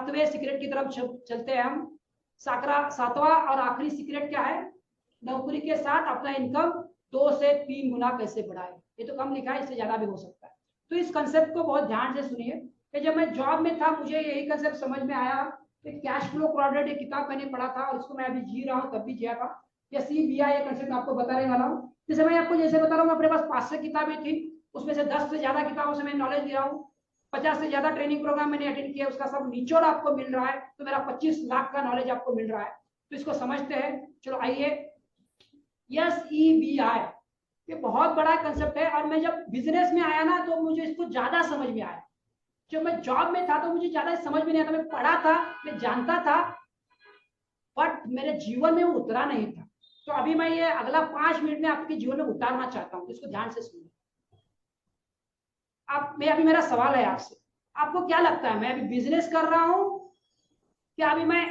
सातवें सीक्रेट की तरफ चलते हैं हम। सातवां और आखिरी सीक्रेट क्या है? नौकरी के साथ अपना इनकम 2 से 3 गुना कैसे बढ़ाए। ये तो कम लिखा है, इससे ज्यादा भी हो सकता है। तो इस कंसेप्ट को बहुत ध्यान से सुनिए कि जब मैं जॉब में था मुझे यही कंसेप्ट समझ में आया कि कैश फ्लो क्वाड्रेंट एक किताब मैंने पढ़ा था और इसको मैं अभी जी रहा हूँ, तब भी जिया था। या CBI ये कंसेप्ट आपको बताने वाला हूँ। जैसे मैं आपको जैसे बता रहा हूँ, अपने पास 500 किताबें थी, उसमें से 10 से ज्यादा किताबों से मैं नॉलेज लिया हूँ। 50 से ज्यादा ट्रेनिंग प्रोग्राम मैंने अटेंड किया, उसका सब निचोड़ आपको मिल रहा है। तो मेरा 25 लाख का नॉलेज आपको मिल रहा है। तो इसको समझते हैं। चलो आइए, SEBI ये बहुत बड़ा कंसेप्ट है। और मैं जब बिजनेस में आया ना तो मुझे इसको ज्यादा समझ में आया। जब मैं जॉब में था तो मुझे ज्यादा समझ में नहीं आता। मैं पढ़ा था, मैं जानता था, बट मेरे जीवन में वो उतरा नहीं था। तो अभी मैं ये अगला 5 मिनट में आपके जीवन में उतारना चाहता हूँ। इसको ध्यान से सुनिए। अभी मेरा सवाल है आपसे, आपको क्या लगता है मैं अभी बिजनेस कर रहा हूं क्या अभी मैं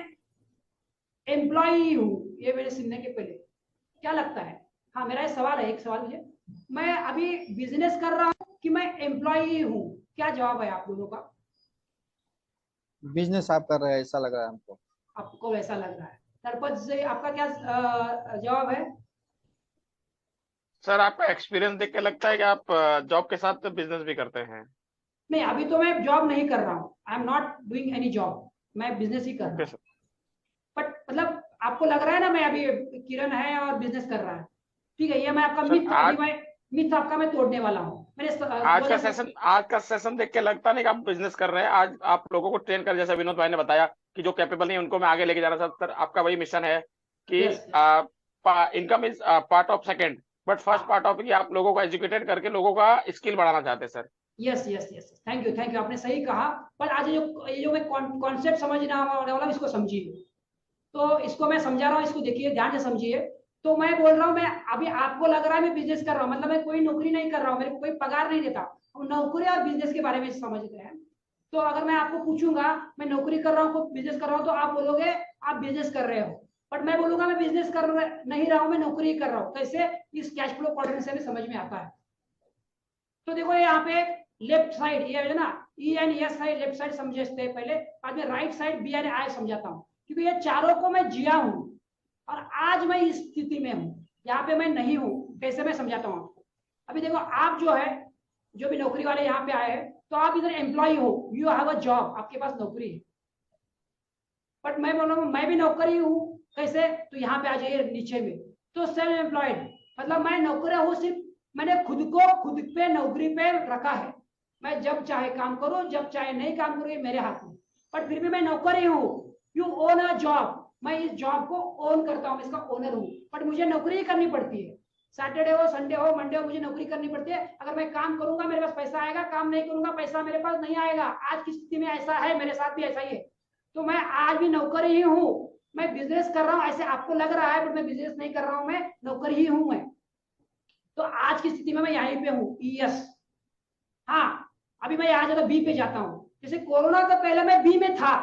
एम्प्लॉई हूं? ये मेरे सुनने के पहले क्या लगता है? हाँ, मेरा ये सवाल है, एक सवाल मुझे, मैं अभी बिजनेस कर रहा हूं कि मैं एम्प्लॉई हूं? क्या जवाब है आप लोगों का? बिजनेस आप कर रहे हैं ऐसा लग रहा है हमको। आपको वैसा लग रहा है। सरपंच से आपका क्या जवाब है? सर आपका एक्सपीरियंस देख के लगता है कि आप जॉब के साथ बिजनेस भी करते हैं। नहीं, अभी तो मैं जॉब नहीं कर रहा हूँ। I am not doing any job. मैं बिजनेस ही कर रहा ओके हूँ। सर। बट मतलब आपको लग रहा है ना मैं अभी, किरण है और बिजनेस कर रहा है। ठीक है, ये मैं आपका सर मिथ, अभी मैं मिथ आपका मैं तोड़ने वाला हूँ। मैंने आज का सेशन देख के लगता नहीं कि आप बिजनेस कर रहे हैं। आज आप लोगों को ट्रेन कर, जैसा विनोद भाई ने बताया कि जो कैपेबल नहीं उनको मैं आगे लेके जाना चाहता। सर आपका वही मिशन है कि yes income is part of second, but first part of कि आप लोगों को एजुकेटेड करके लोगों का स्किल बढ़ाना चाहते हैं sir. Yes yes yes, thank you thank you, आपने सही कहा। पर आज ये जो मैं कॉन्सेप्ट समझना वाला, इसको समझिए। तो इसको मैं समझा रहा हूँ, इसको देखिए, ध्यान से समझिए। तो मैं बोल रहा हूँ, मैं अभी आपको लग रहा है मैं बिजनेस कर रहा हूँ, मतलब मैं कोई नौकरी नहीं कर रहा हूँ, मेरे को कोई पगार नहीं देता। हम नौकरी और बिजनेस के बारे में समझते हैं। तो अगर मैं आपको पूछूंगा मैं नौकरी कर रहा हूँ बिजनेस कर रहा हूँ, तो आप बोलोगे आप बिजनेस कर रहे हो। बट मैं बोलूंगा मैं बिजनेस कर नहीं रहा हूँ, मैं नौकरी कर रहा हूँ। कैसे? इस कैश फ्लो क्वाड्रेंट से भी समझ में आता है। तो देखो यहाँ पे लेफ्ट साइड ये है ना, ENS साइड, लेफ्ट साइड समझते हैं पहले, बाद में राइट साइड BNI समझाता हूँ। क्योंकि ये चारों को मैं जिया हूँ और आज मैं इस स्थिति में हूँ, यहाँ पे मैं नहीं हूँ। कैसे? मैं समझाता हूँ आपको। अभी देखो, आप जो है, जो भी नौकरी वाले यहाँ पे आए हैं, तो आप इधर एम्प्लॉय हो, यू हैव अ जॉब, आपके पास नौकरी है। बट मैं बोल रहा हूँ मैं भी नौकरी हूँ। कैसे? तो यहाँ पे आ जाइए नीचे में, तो सेल्फ एम्प्लॉयड, मतलब मैं नौकरी हूँ, सिर्फ मैंने खुद को खुद पे नौकरी पे रखा है। मैं जब चाहे काम करूँ, जब चाहे नहीं काम करूँ, ये मेरे हाथ में। बट फिर भी मैं नौकरी हूँ। यू ओन अ जॉब, मैं इस जॉब को ओन करता हूँ, इसका ओनर हूँ। बट मुझे नौकरी ही करनी पड़ती है। सैटरडे हो, संडे हो, मंडे हो, मुझे नौकरी करनी पड़ती है। अगर मैं काम करूंगा मेरे पास पैसा आएगा, काम नहीं करूंगा पैसा मेरे पास नहीं आएगा। आज की स्थिति में ऐसा है, मेरे साथ भी ऐसा ही है। तो मैं आज भी नौकर ही हूँ। मैं बिजनेस कर रहा हूँ ऐसे आपको लग रहा है, बट मैं बिजनेस नहीं कर रहा हूँ, मैं नौकर ही हूँ मैं। तो आज की स्थिति में मैं यहीं पे हूँ, यस। हाँ, अभी मैं यहाँ जगह बी पे जाता हूँ। जैसे कोरोना का पहले मैं बी में था,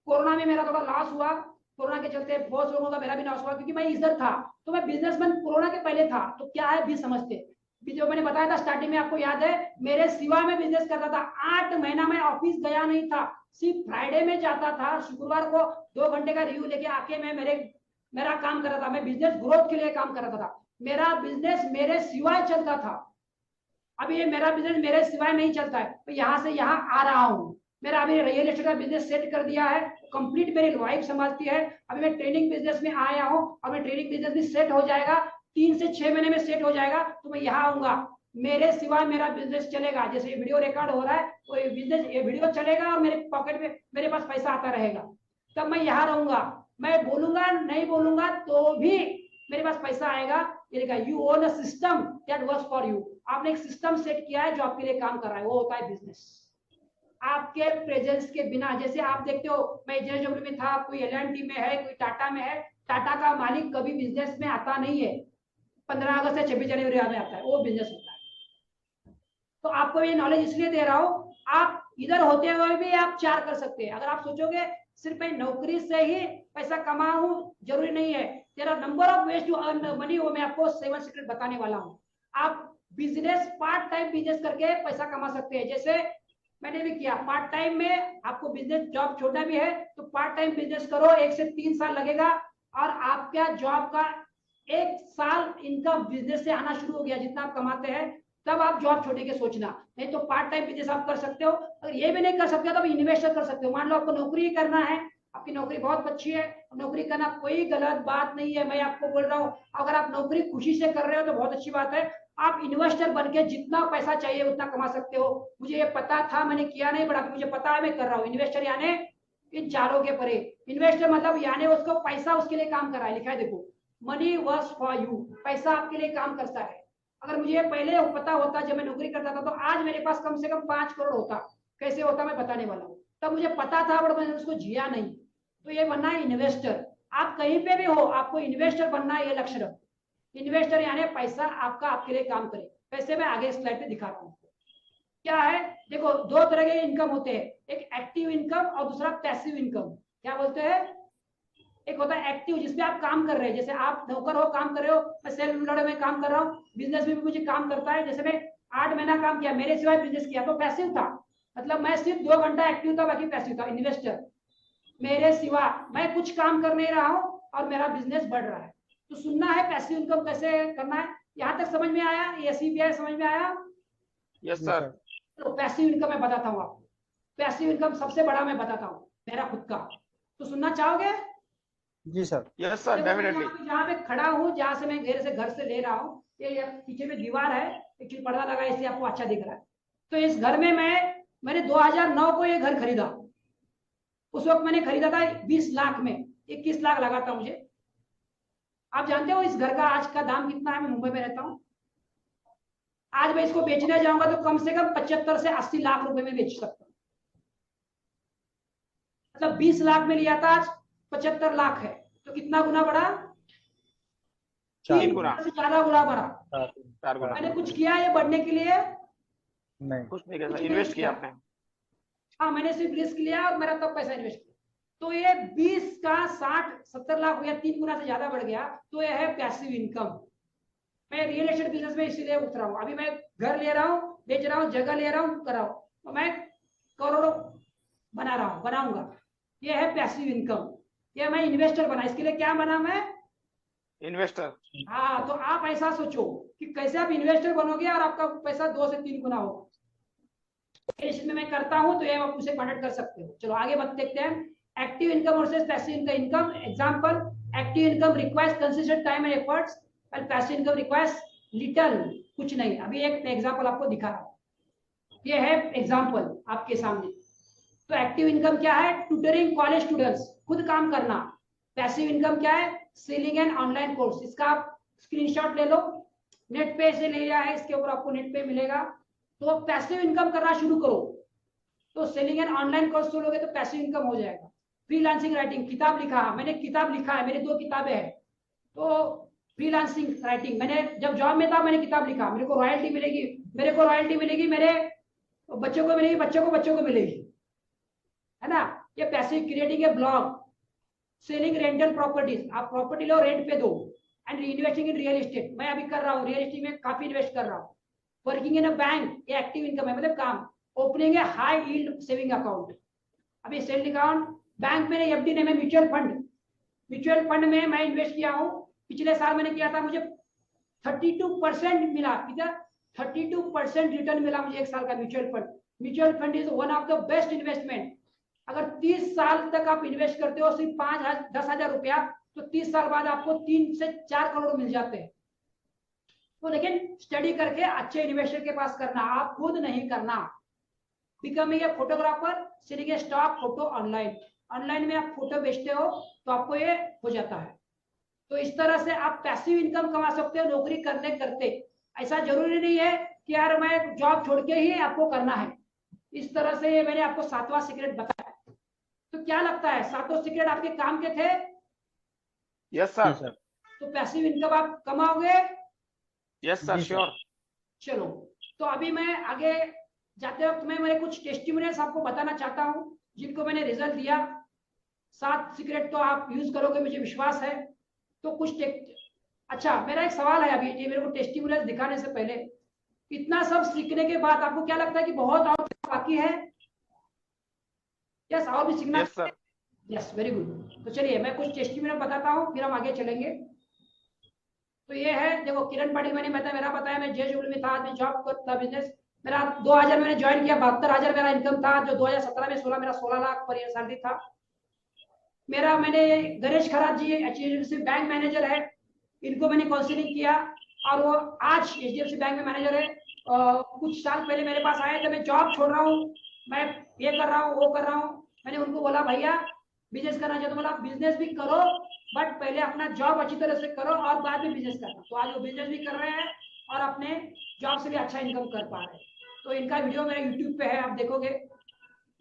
कोरोना में मेरा थोड़ा लॉस हुआ, कोरोना के चलते बहुत लोगों का मेरा भी लॉस हुआ, क्योंकि मैं इधर था। तो मैं बिजनेसमैन कोरोना के पहले था। तो क्या है बी समझते, जो मैंने बताया था स्टार्टिंग में, आपको याद है, मेरे सिवा में बिजनेस करता था। 8 महीना मैं ऑफिस गया नहीं था, सिर्फ फ्राइडे में जाता था, शुक्रवार को 2 घंटे का रिव्यू लेके आके मैं मेरा काम कर रहा था। मैं बिजनेस ग्रोथ के लिए काम कर रहा था। मेरा बिजनेस मेरे सिवाय चलता था। अभी ये मेरा बिजनेस मेरे सिवाय नहीं चलता है, तो यहाँ से यहाँ आ रहा हूँ। मेरा अभी रियल एस्टेट का बिजनेस सेट कर दिया है, कंप्लीट मेरी वाइफ संभालती है। अभी मैं ट्रेनिंग बिजनेस में आया हूँ और मैं ट्रेनिंग बिजनेस भी सेट हो जाएगा, 3 से 6 महीने में सेट हो जाएगा। तो मैं यहाँ आऊंगा, मेरे सिवा मेरा बिजनेस चलेगा। जैसे वीडियो रिकॉर्ड हो रहा है, तो ये बिजनेस, ये वीडियो चलेगा और मेरे पॉकेट में मेरे पास पैसा आता रहेगा। तब मैं यहाँ रहूंगा, मैं बोलूंगा नहीं बोलूंगा तो भी मेरे पास पैसा आएगा। ये देखा, you own a system that works for you. आपने एक सिस्टम सेट किया है जो आपके लिए काम कर रहा है, वो होता है बिजनेस। आपके प्रेजेंस के बिना, जैसे आप देखते हो मैं JW में था, कोई LNT में है, कोई टाटा में है, टाटा का मालिक कभी बिजनेस में आता नहीं है। 15 अगस्त या 26 जनवरी में आता है, वो बिजनेस होता है। तो आपको ये नॉलेज इसलिए दे रहा हूं, आप इधर होते हुए भी आप 4 कर सकते हैं। अगर आप सोचोगे सिर्फ मैं नौकरी से ही पैसा कमाऊं, जरूरी नहीं है। तेरा number of ways to earn money, वो मैं आपको 7 सीक्रेट बताने वाला हूं। आप बिजनेस, पार्ट टाइम बिजनेस करके पैसा कमा सकते हैं। जैसे मैंने भी किया। पार्ट टाइम में आपको बिजनेस जॉब छोड़ना भी है तो पार्ट टाइम बिजनेस करो, 1 से 3 साल लगेगा और आपका जॉब का 1 साल इनकम बिजनेस से आना शुरू हो गया। जितना आप कमाते हैं तब आप जॉब छोड़ के सोचना, नहीं तो पार्ट टाइम बिजनेस आप कर सकते हो। अगर ये भी नहीं कर सकते हो तो आप इन्वेस्टर कर सकते हो। मान लो आपको नौकरी ही करना है, आपकी नौकरी बहुत अच्छी है, नौकरी करना कोई गलत बात नहीं है, मैं आपको बोल रहा हूँ। अगर आप नौकरी खुशी से कर रहे हो तो बहुत अच्छी बात है। आप इन्वेस्टर बन के जितना पैसा चाहिए उतना कमा सकते हो। मुझे ये पता था, मैंने किया नहीं, बट मुझे पता है, मैं कर रहा हूँ। इन्वेस्टर यानी इन चारों के परे। इन्वेस्टर मतलब यानी उसको पैसा उसके लिए काम कर रहा है, लिखा है देखो, मनी वर्क्स फॉर यू। पैसा आपके लिए काम करता है। अगर मुझे पहले पता होता जब मैं नौकरी करता था तो आज मेरे पास कम से कम 5 करोड़ होता। कैसे होता मैं बताने वाला हूँ। तब मुझे पता था बट मैंने उसको जिया नहीं। तो ये बनना है इन्वेस्टर। आप कहीं पे भी हो, आपको इन्वेस्टर बनना है, ये लक्ष्य रखो। इन्वेस्टर यानी पैसा आपका आपके लिए काम करे। वैसे मैं आगे स्लाइड पे दिखा रहा हूँ क्या है। देखो, 2 तरह के इनकम होते हैं, एक एक्टिव इनकम और दूसरा पैसिव इनकम। क्या बोलते हैं? एक होता है एक्टिव जिसमें आप काम कर रहे हैं, जैसे आप नौकर हो, काम कर रहे हो। मैं सेल्फ एम्प्लॉयड में काम कर रहा हूँ, बिजनेस में भी मुझे काम करता है। जैसे मैं 8 महीना काम किया, मेरे सिवाय बिजनेस किया तो पैसिव था। मतलब मैं सिर्फ 2 घंटा एक्टिव था, बाकी पैसिव था। इन्वेस्टर मेरे सिवा मैं कुछ काम कर नहीं रहा हूँ और मेरा बिजनेस बढ़ रहा है। तो सुनना है पैसिव इनकम कैसे करना है। यहाँ तक समझ में आया? ये सीपीआई समझ में आया? यस जी सर। सर। तो पैसिव इनकम मैं बताता हूँ आपको। पैसिव इनकम सबसे बड़ा मैं बताता हूँ, मेरा खुद का। तो सुनना चाहोगे? जी सर। यस सर, देखो, मैं डेफिनेटली। जहाँ पे खड़ा हूँ, जहाँ से मैं घर से ले रहा हूँ, ये पीछे में दीवार है, एक पर्दा लगा है, इसलिए आपको अच्छा दिख रहा है। तो इस घर में मैंने 2009 को ये घर खरीदा। उस वक्त मैंने खरीदा था 20 लाख में, 21 लाख लगा था मुझे। आप जानते हो इस घर का आज का दाम कितना है? मैं मुंबई में रहता हूँ। आज मैं इसको बेचने जाऊंगा तो कम से कम 75 से 80 लाख रुपए में बेच सकता हूँ। मतलब 20 लाख में लिया था, आज 75 लाख है। तो कितना गुना बढ़ा? 4 3 3 गुना। गुना से ज्यादा गुना बढ़ा। 4 गुना। मैंने कुछ किया ये बढ़ने के लिए? नहीं। कुछ नहीं किया सर, कुछ नहीं इन्वेस्ट किया किया। आपने। हाँ, मैंने सिर्फ रिस्क लिया और मेरा तब पैसा इन्वेस्ट किया। तो ये 20 का 60-70 लाख हो गया, 3 गुना से ज्यादा बढ़ गया। तो ये है पैसिव इनकम। मैं रियल एस्टेट बिजनेस में इसीलिए उतरा हूँ। अभी मैं घर ले रहा हूँ, बेच रहा हूँ, जगह ले रहा हूँ, कर रहा हूँ, तो मैं करोड़ों बना रहा हूँ, बनाऊंगा। ये है पैसिव इनकम। ये मैं इन्वेस्टर बना, इसके लिए क्या बना मैं? इन्वेस्टर। हाँ, तो आप ऐसा सोचो कि कैसे आप इन्वेस्टर बनोगे और आपका पैसा 2 से 3 गुना होगा। इसमें मैं करता हूं, तो ये आप मुझसे कॉन्टेक्ट कर सकते हो। चलो आगे बात देखते हैं। Active income versus passive income. Example, active income requires consistent time and efforts and passive income requires little, कुछ नहीं। अभी एक एग्जांपल आपको दिखा रहा हूं। ये है एग्जांपल आपके सामने। तो एक्टिव इनकम क्या है? ट्यूटरिंग कॉलेज स्टूडेंट्स, खुद काम करना। पैसिव इनकम क्या है? Selling and online course. इसका आप स्क्रीनशॉट ले लो, नेट पे से ले लिया है, इसके ऊपर आपको नेट पे मिलेगा। तो पैसिव इनकम करना शुरू करो। तो सेलिंग एंड ऑनलाइन कोर्स खोलोगे तो पैसिव इनकम हो जाएगा। फ्रीलांसिंग राइटिंग, किताब लिखा, मैंने किताब लिखा है, मेरी 2 किताबें हैं। तो फ्रीलांसिंग राइटिंग, मैंने जब जॉब में था मैंने किताब लिखा, मेरे को रॉयल्टी मिलेगी, मेरे को रॉयल्टी मिलेगी, मेरे बच्चों को मिलेगी, बच्चों को मिलेगी, है ना। ये passive. Creating a blog, selling rental properties, आप प्रॉपर्टी लो, रेंट पे दो। And investing in real estate, मैं अभी कर रहा हूँ, रियल एस्टेट में काफी इन्वेस्ट कर रहा हूँ। वर्किंग इन अ बैंक, ये एक्टिव इनकम है, मतलब काम। ओपनिंग ए हाई यील्ड सेविंग अकाउंट, अभी सेविंग अकाउंट बैंक में नहीं, एफडी नहीं, मैं म्यूचुअल फंड में मैं इन्वेस्ट किया हूँ। पिछले साल मैंने किया था, मुझे 32% मिला। कितना? 32% रिटर्न मिला मुझे 1 साल का mutual fund. Mutual fund is one of the best investment. अगर 30 साल तक आप इन्वेस्ट करते हो सिर्फ 5,000-10,000 रुपया, तो 30 साल बाद आपको 3 से 4 करोड़ मिल जाते हैं। तो लेकिन स्टडी करके अच्छे इन्वेस्टर के पास करना, आप खुद नहीं करना। Becoming a photographer, selling A stock photo online. Online में आप फोटो बेचते हो तो आपको ये हो जाता है। तो इस तरह से आप पैसिव इनकम कमा सकते हो नौकरी करने करते। ऐसा जरूरी नहीं है कि यार मैं जॉब छोड़ के ही आपको करना है। इस तरह से ये मैंने आपको 7वां सीक्रेट बताया। तो क्या लगता है, 7 सीक्रेट आपके काम के थे? यस जी सर। सर। तो पैसिव इनकम आप कमाओगे? यस सर, जी सर। श्योर। चलो, तो अभी मैं आगे जाते वक्त मैं कुछ टेस्टिमोनियल्स आपको बताना चाहता हूं जिनको मैंने रिजल्ट दिया। 7 सीक्रेट तो आप यूज करोगे, मुझे विश्वास है। तो कुछ अच्छा, मेरा एक सवाल है अभी, ये मेरे को टेस्टिमोनियल्स दिखाने से पहले। इतना सब सीखने के बाद आपको क्या लगता है कि बहुत और बाकी है? यस, और भी सीखना। Yes sir. Yes, very good. तो चलिए मैं कुछ टेस्टिमोनियल बताता हूँ, फिर हम आगे चलेंगे। तो ये है, देखो किरण पाटिल मैंने बताया मैं JSW में था, आज मैं जॉब करता बिजनेस। मेरा 2000 मैंने ज्वाइन किया, 72,000 मेरा इनकम था, जो 2017 में 16 मेरा 16 लाख पर ईयर सैलरी था मेरा। मैंने गणेश खरात जी HDFC बैंक मैनेजर है, इनको मैंने काउंसलिंग किया और वो आज HDFC बैंक में मैनेजर है। कुछ साल पहले मेरे पास आए थे, मैं जॉब छोड़ रहा हूँ, मैं ये कर रहा हूँ वो कर रहा हूँ। मैंने उनको बोला भैया बिजनेस करना चाहिए, तो बोला बिजनेस भी करो बट पहले अपना जॉब अच्छी तरह से करो और बाद में बिजनेस करना। तो आज वो बिजनेस भी कर रहे हैं और अपने जॉब से भी अच्छा इनकम कर पा रहे हैं। तो इनका वीडियो मेरे यूट्यूब पे है, आप देखोगे।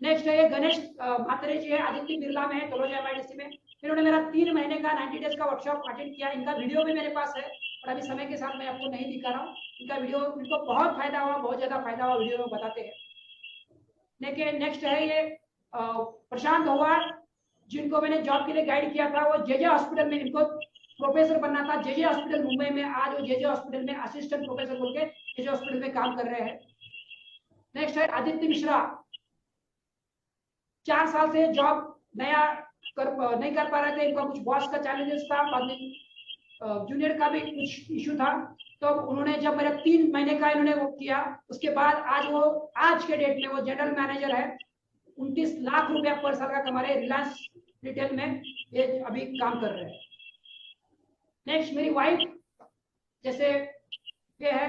नेक्स्ट है ये गणेश मात्रे जी है, आदित्य बिरला में है, तलोजा MIDC में। इन्होंने मेरा 3 महीने का 90 डेज का वर्कशॉप अटेंड किया। इनका वीडियो भी मेरे पास है और अभी समय के साथ मैं आपको नहीं दिखा रहा हूँ। इनका वीडियो, इनको बहुत फायदा हुआ, बहुत ज्यादा फायदा हुआ, वीडियो में बताते हैं। नेक्स्ट है ये प्रशांत होवार, जिनको मैंने जॉब के लिए गाइड किया था। वो JJ हॉस्पिटल में, इनको प्रोफेसर बनना था JJ हॉस्पिटल मुंबई में। आज वो JJ हॉस्पिटल में असिस्टेंट प्रोफेसर बोल के JJ हॉस्पिटल में काम कर रहे हैं। नेक्स्ट है आदित्य मिश्रा, 4 साल से जॉब नहीं कर पा रहे थे, इनका कुछ बॉस का चैलेंजेस था, बाद में जूनियर का भी कुछ इशू था। तो उन्होंने जब मेरे 3 महीने का इन्होंने वो किया, उसके बाद आज के डेट में वो जनरल मैनेजर है, 29 लाख रुपया पर साल का कमा रहे, रिलायंस रिटेल में ये अभी काम कर रहे हैं। नेक्स्ट मेरी वाइफ, जैसे ये है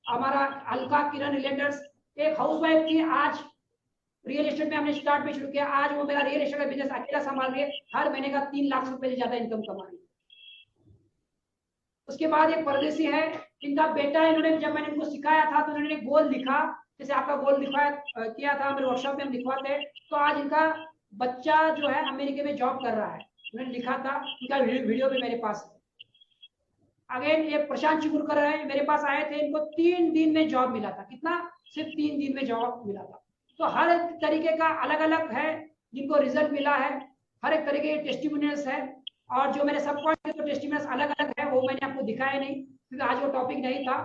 हमारा अलका किरण रिलेटर्स, एक हाउस वाइफ थी, आज रियल एस्टेट में हमने स्टार्ट में शुरू किया। आज वो मेरा रियल एस्टेट का बिजनेस अकेला संभाल रही है, हर महीने का 3 लाख रुपए से ज्यादा इनकम कमा रही है। उसके बाद एक परदेसी है, इनका बेटा, इन्होंने जब मैंने इनको सिखाया था तो इन्होंने गोल लिखा, जैसे आपका गोल किया था मेरे वर्कशॉप में हम लिखवाते हैं। तो आज इनका बच्चा जो है अमेरिका में जॉब कर रहा है, उन्होंने लिखा था, इनका वीडियो भी मेरे पास है। अगेन ये प्रशांत चिगुरकर है, मेरे पास आए थे, इनको 3 दिन में जॉब मिला था। कितना? सिर्फ 3 दिन में जॉब मिला था। तो हर एक तरीके का अलग अलग है जिनको रिजल्ट मिला है, हर एक तरीके के टेस्टिमोनियल्स है। और जो मेरे सब पॉइंट जो टेस्टिमोनियल्स अलग अलग है वो मैंने आपको दिखाया नहीं, क्योंकि आज वो टॉपिक नहीं था।